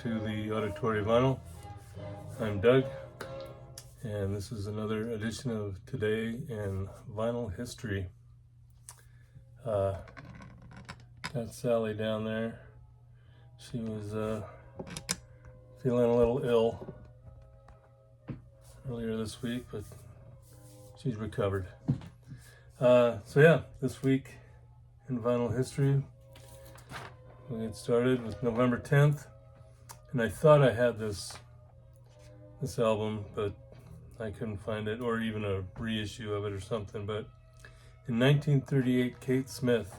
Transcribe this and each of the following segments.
to the Auditory Vinyl. I'm Doug, and this is another edition of Today in Vinyl History. Got Sally down there. She was feeling a little ill earlier this week, but she's recovered. This week in Vinyl History, we'll get started with November 10th. And I thought I had this album, but I couldn't find it, or even a reissue of it or something. But in 1938, Kate Smith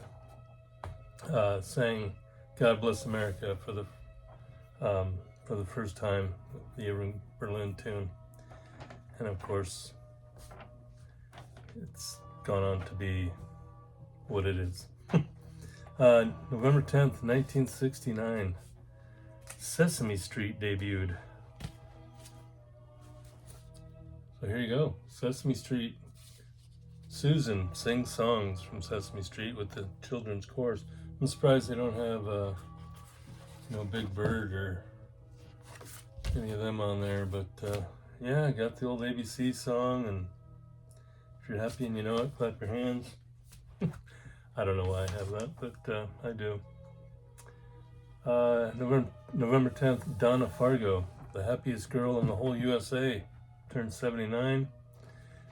sang "God Bless America" for the first time, the Irving Berlin tune. And of course, it's gone on to be what it is. November 10th, 1969, Sesame Street debuted. So here you go, Sesame Street. Susan sings songs from Sesame Street with the children's chorus. I'm surprised they don't have Big Bird or any of them on there, but I got the old ABC song, and if you're happy and you know it, clap your hands. I don't know why I have that, but I do. November 10th, Donna Fargo, the happiest girl in the whole USA, turned 79,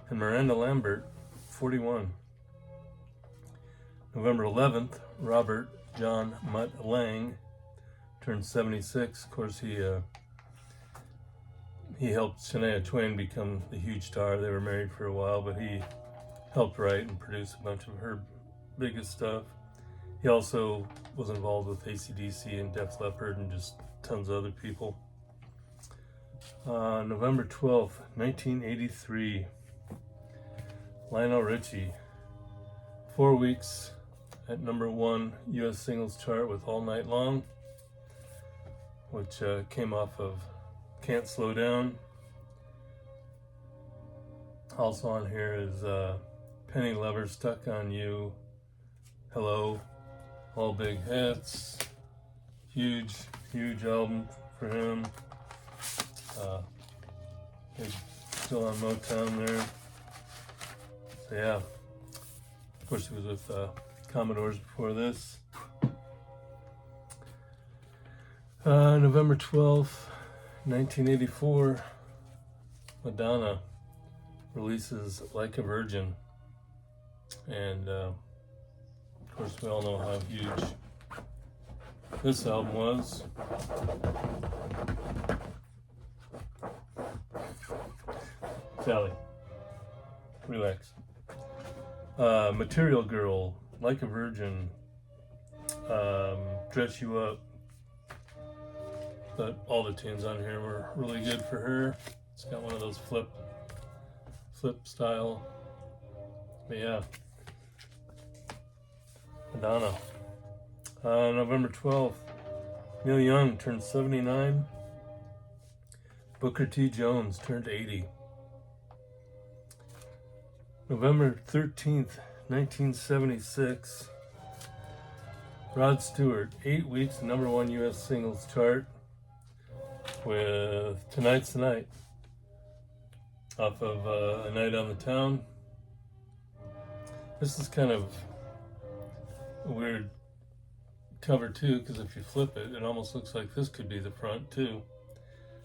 and Miranda Lambert, 41. November 11th, Robert John Mutt Lang turned 76. Of course, he helped Shania Twain become the huge star. They were married for a while, but he helped write and produce a bunch of her biggest stuff. He also was involved with AC/DC and Def Leppard and just tons of other people. November 12th, 1983, Lionel Richie, 4 weeks at number one U.S. singles chart with All Night Long, which came off of Can't Slow Down. Also on here is Penny Lover, Stuck on You, Hello, all big hits. Huge album for him. He's still on Motown there. So yeah, of course he was with Commodores before this. November 12th, 1984, Madonna releases Like a Virgin. And of course we all know how huge this album was. Sally, relax. Material Girl, Like a Virgin, Dress You Up. But all the tunes on here were really good for her. It's got one of those flip style. But yeah, Madonna. November 12th, Neil Young turned 79. Booker T. Jones turned 80. November 13th, 1976, Rod Stewart, 8 weeks, number one U.S. singles chart with Tonight's the Night off of A Night on the Town. This is kind of a weird cover too, because if you flip it, it almost looks like this could be the front too,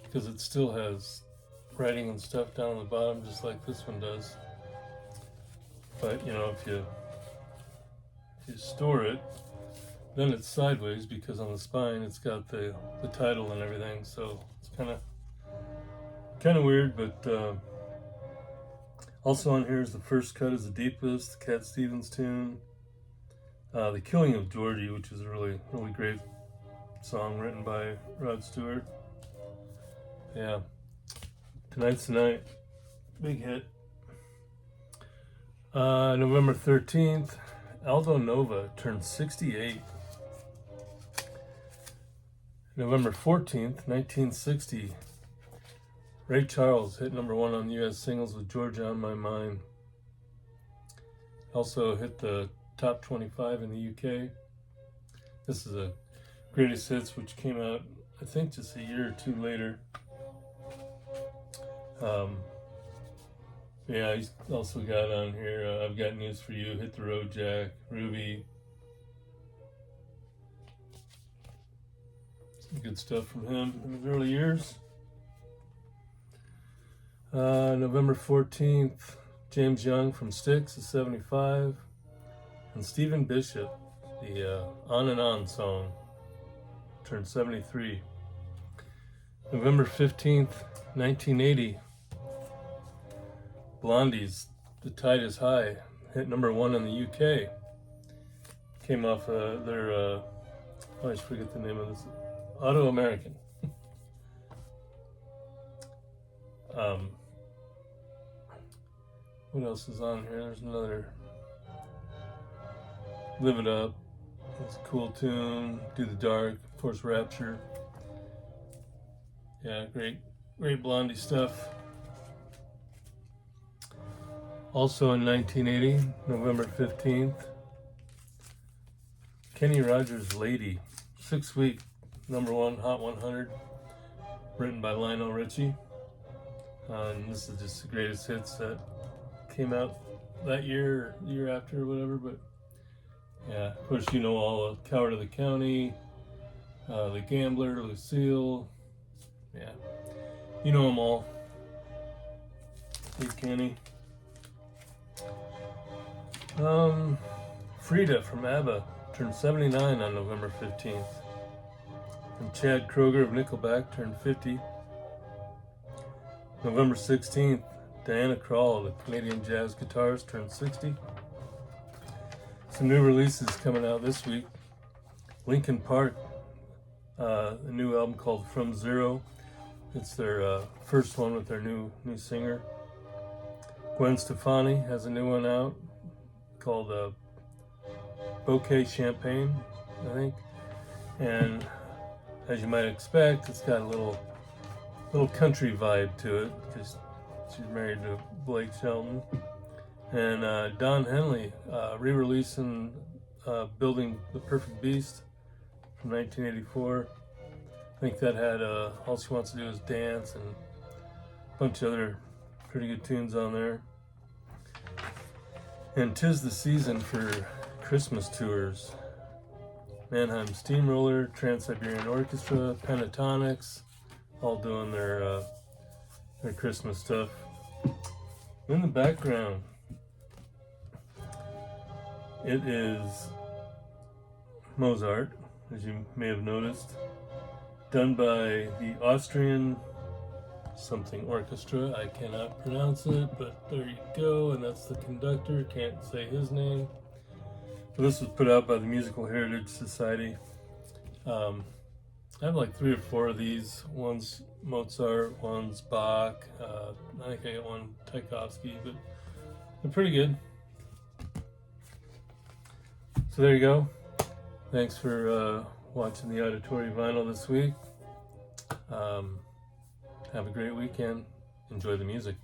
because it still has writing and stuff down on the bottom just like this one does. But if you store it, then it's sideways, because on the spine it's got the title and everything. So it's kind of weird. But also on here is The First Cut is the Deepest, Cat Stevens tune. The Killing of Georgie, which is a really, really great song written by Rod Stewart. Yeah, Tonight's the Night, big hit. November 13th, Aldo Nova turned 68. November 14th, 1960, Ray Charles hit number one on U.S. singles with Georgia on My Mind. Also hit the top 25 in the UK. This is a greatest hits, which came out I think just a year or two later. Yeah, he's also got on here, I've Got News for You, Hit the Road Jack, Ruby. Some good stuff from him in his early years. November 14th, James Young from Styx is 75. And Stephen Bishop, the On and On song, turned 73. November 15th, 1980, Blondie's The Tide is High hit number 1 in the UK. Came off their, I always forget the name of this, Auto-American. What else is on here? There's another Live It Up. It's a cool tune. Do the Dark, of course, Rapture. Yeah, great Blondie stuff. Also in 1980, November 15th, Kenny Rogers' Lady, 6-week number 1 Hot 100, written by Lionel Richie. And this is just the greatest hits that came out that year, or year after, or whatever. But yeah, of course, you know all of Coward of the County, The Gambler, Lucille. Yeah, you know them all. Hey, Kenny. Frida from ABBA turned 79 on November 15th. And Chad Kroeger of Nickelback turned 50. November 16th, Diana Krall, the Canadian jazz guitarist, turned 60. Some new releases coming out this week. Linkin Park, a new album called From Zero. It's their first one with their new singer. Gwen Stefani has a new one out called Bouquet Champagne, I think. And as you might expect, it's got a little country vibe to it because she's married to Blake Shelton. And Don Henley re-releasing Building the Perfect Beast from 1984. I think that had All She Wants to Do Is Dance and a bunch of other pretty good tunes on there. And 'tis the season for Christmas tours. Mannheim Steamroller, Trans-Siberian Orchestra, Pentatonics, all doing their Christmas stuff. In the background, it is Mozart, as you may have noticed, done by the Austrian something orchestra. I cannot pronounce it, but there you go. And that's the conductor. Can't say his name. But this was put out by the Musical Heritage Society. I have like 3 or 4 of these. One's Mozart, one's Bach. I think I got one Tchaikovsky, but they're pretty good. So there you go. Thanks for watching the Auditory Vinyl this week. Have a great weekend. Enjoy the music.